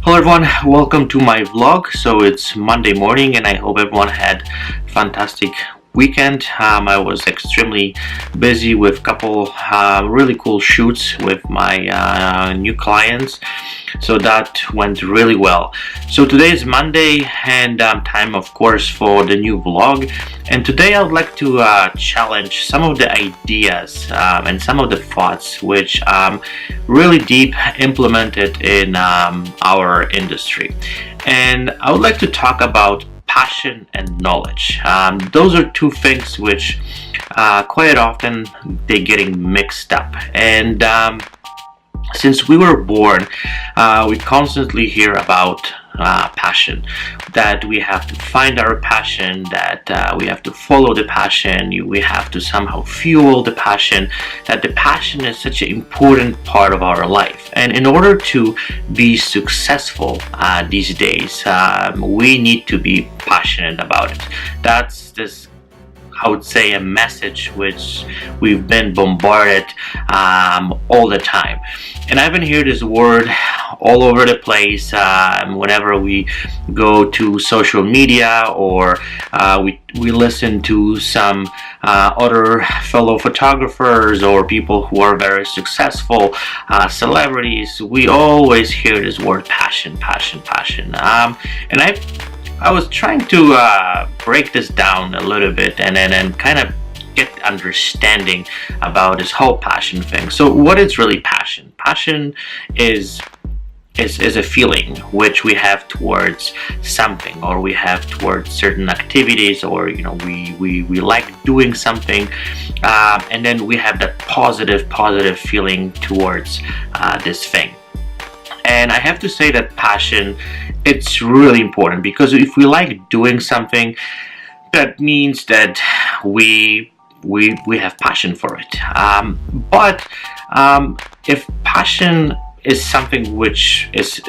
Hello everyone, welcome to my vlog. So it's Monday morning and I hope everyone had a fantastic weekend. I was extremely busy with a couple really cool shoots with my new clients, so that went really well. So today is Monday and time of course for the new vlog, and today I would like to challenge some of the ideas and some of the thoughts which really deep implemented in our industry, and I would like to talk about passion and knowledge. Those are two things which quite often they're getting mixed up, and since we were born, we constantly hear about passion, that we have to find our passion, that we have to follow the passion, we have to somehow fuel the passion, that the passion is such an important part of our life. And in order to be successful these days, we need to be passionate about it. That's this, I would say, a message which we've been bombarded all the time. And I've been hearing this word all over the place whenever we go to social media, or we listen to some other fellow photographers or people who are very successful, celebrities. We always hear this word passion, passion, passion. And I was trying to break this down a little bit and kind of get understanding about this whole passion thing. So what is really passion? Passion is a feeling which we have towards something, or we have towards certain activities, or we like doing something, and then we have that positive feeling towards this thing. And I have to say that passion, it's really important, because if we like doing something, that means that we have passion for it. But if passion is something which is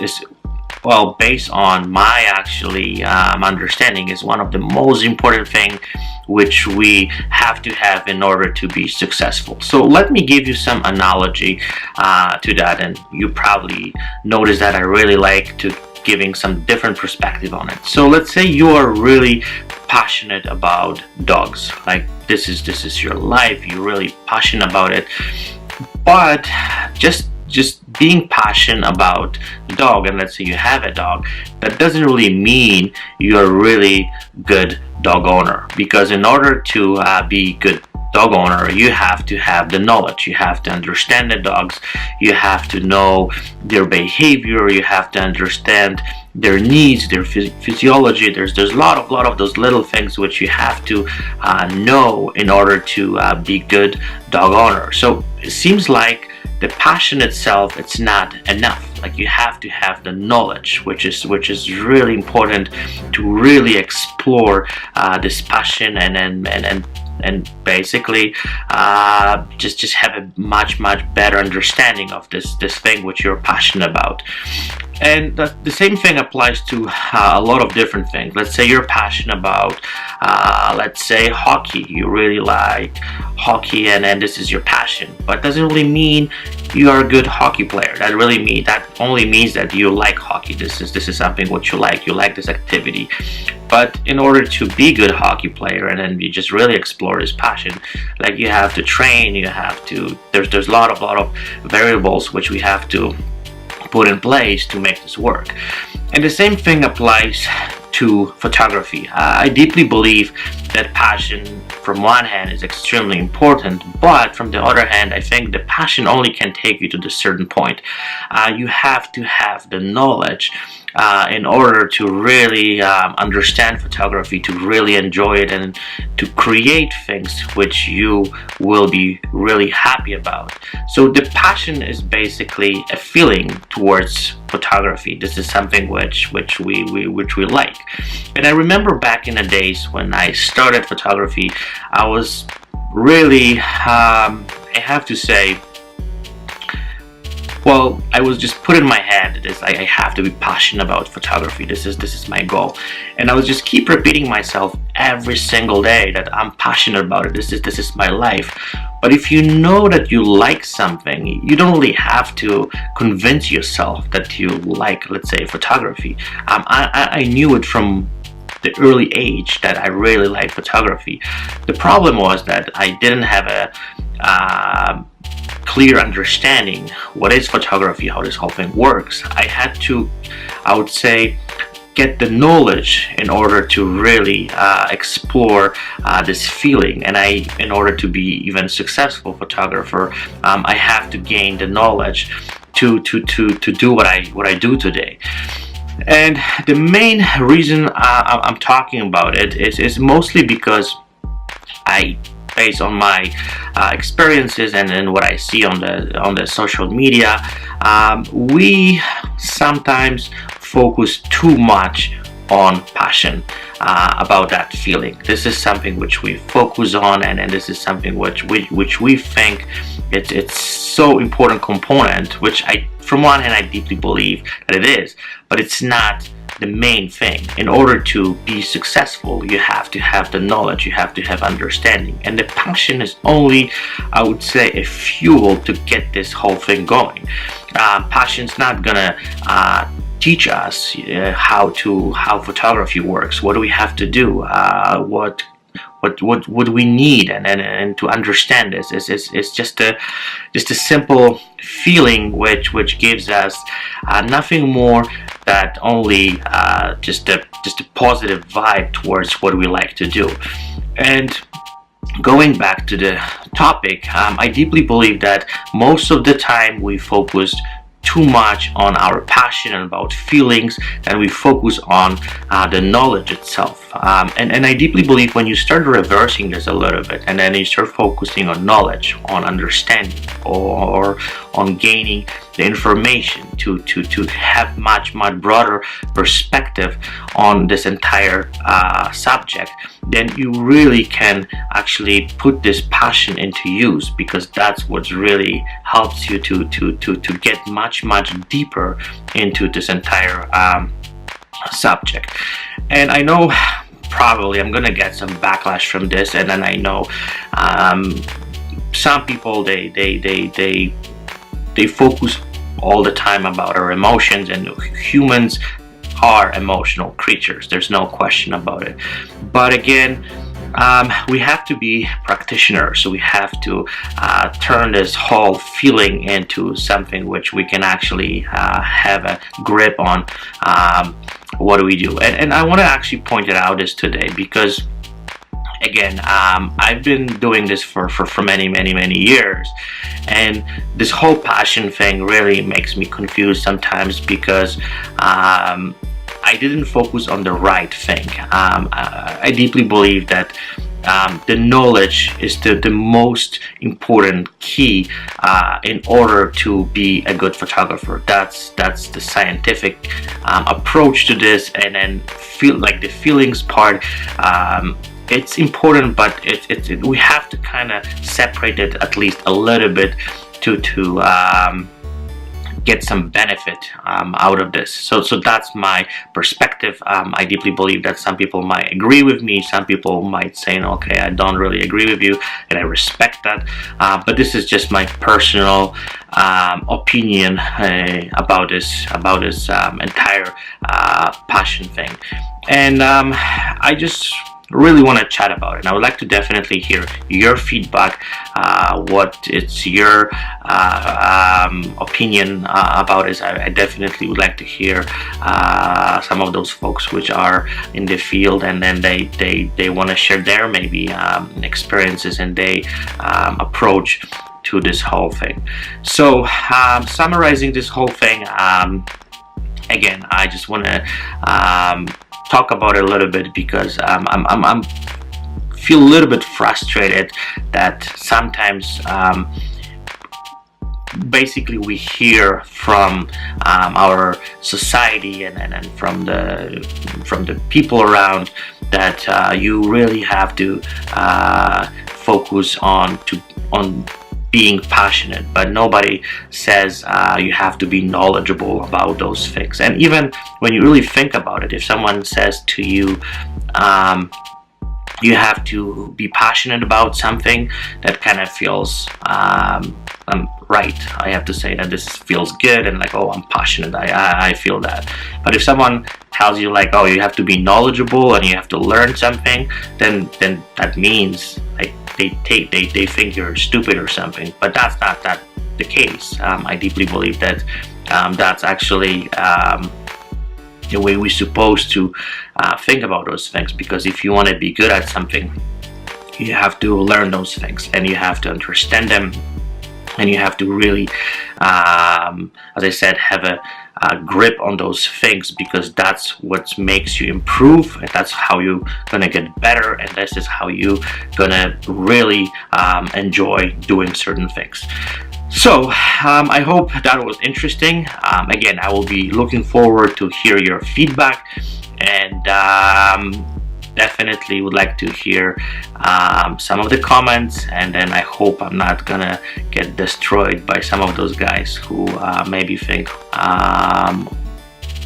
well, based on my actually understanding, is one of the most important thing which we have to have in order to be successful. So let me give you some analogy to that, and you probably notice that I really like to giving some different perspective on it. So let's say you are really passionate about dogs, like this is your life, you're really passionate about it, but just being passionate about the dog, and let's say you have a dog, that doesn't really mean you're a really good dog owner, because in order to be good dog owner, you have to have the knowledge, you have to understand the dogs, you have to know their behavior, you have to understand their needs, their physiology. There's a lot of those little things which you have to know in order to be good dog owner. So it seems like the passion itself, it's not enough. Like, you have to have the knowledge, which is really important to really explore this passion, and basically just have a much better understanding of this thing which you're passionate about. And the same thing applies to a lot of different things. Let's say you're passionate about let's say hockey. You really like hockey, and this is your passion, but doesn't really mean you are a good hockey player. That only means that you like hockey. This is something what you like this activity. But in order to be a good hockey player, and then you just really explore this passion, like, you have to train, you have to, there's a lot of variables which we have to put in place to make this work. And the same thing applies to photography. I deeply believe that passion from one hand is extremely important, but from the other hand, I think the passion only can take you to the certain point. You have to have the knowledge in order to really understand photography, to really enjoy it, and to create things which you will be really happy about. So the passion is basically a feeling towards photography. This is something which we like. And I remember back in the days when I started photography, I was really I have to say, Well, I was just put in my head this, I have to be passionate about photography. This is my goal, and I was just keep repeating myself every single day that I'm passionate about it. This is my life. But if you know that you like something, you don't really have to convince yourself that you like, let's say, photography. I knew it from the early age that I really liked photography. The problem was that I didn't have a clear understanding what is photography, how this whole thing works. I had to, I would say, get the knowledge in order to really explore this feeling, and in order to be even successful photographer, I have to gain the knowledge to do what I do today. And the main reason I'm talking about it is mostly because based on my experiences and what I see on the social media, we sometimes focus too much on passion, about that feeling. This is something which we focus on, and this is something which we think it's so important component, which from one hand I deeply believe that it is, but it's not the main thing. In order to be successful, you have to have the knowledge, you have to have understanding, and the passion is only, I would say, a fuel to get this whole thing going. Passion's not gonna teach us how photography works. What do we have to do? What we need, and to understand this is just a simple feeling which gives us nothing more that only just a positive vibe towards what we like to do. And going back to the topic, I deeply believe that most of the time we focus too much on our passion and about feelings, and we focus on the knowledge itself. And I deeply believe when you start reversing this a little bit, and then you start focusing on knowledge, on understanding, or on gaining the information to have much broader perspective on this entire subject, then you really can actually put this passion into use, because that's what really helps you to get much deeper into this entire subject. And I know probably I'm gonna get some backlash from this, and then I know some people they focus all the time about our emotions, and humans are emotional creatures, there's no question about it. But again, we have to be practitioners, so we have to turn this whole feeling into something which we can actually have a grip on. What do we do? And I want to actually point it out this today, because again, I've been doing this for many years, and this whole passion thing really makes me confused sometimes, because I didn't focus on the right thing. I deeply believe that the knowledge is the most important key in order to be a good photographer. That's the scientific approach to this. And then feel like the feelings part, it's important, but we have to kind of separate it at least a little bit to get some benefit out of this. So that's my perspective. I deeply believe that some people might agree with me, some people might say, okay, I don't really agree with you, and I respect that, but this is just my personal opinion about this entire passion thing. And I just really want to chat about it, and I would like to definitely hear your feedback, what it's your opinion about it. I definitely would like to hear some of those folks which are in the field, and then they want to share their maybe experiences and they approach to this whole thing. So summarizing this whole thing, again, I just want to talk about it a little bit, because I'm feel a little bit frustrated that sometimes basically we hear from our society and from the people around that you really have to focus on being passionate, but nobody says you have to be knowledgeable about those things. And even when you really think about it, if someone says to you, you have to be passionate about something, that kind of feels right. I have to say that this feels good, and like, oh, I'm passionate, I feel that. But if someone tells you like, oh, you have to be knowledgeable and you have to learn something, then that means like they think you're stupid or something. But that's not the case. I deeply believe that that's actually the way we're supposed to think about those things, because if you want to be good at something, you have to learn those things and you have to understand them, and you have to really, as I said, have a grip on those things, because that's what makes you improve, and that's how you're gonna get better, and this is how you're gonna really enjoy doing certain things. So I hope that was interesting. Again, I will be looking forward to hear your feedback, and definitely would like to hear some of the comments, and then I hope I'm not gonna get destroyed by some of those guys who maybe think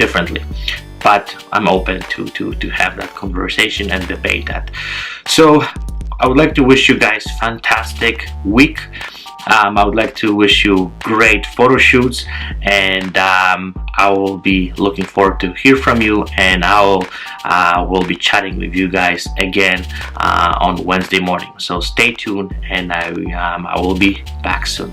differently. But I'm open to have that conversation and debate that. So I would like to wish you guys a fantastic week. I would like to wish you great photo shoots, and I will be looking forward to hear from you, and I will be chatting with you guys again on Wednesday morning. So stay tuned, and I will be back soon.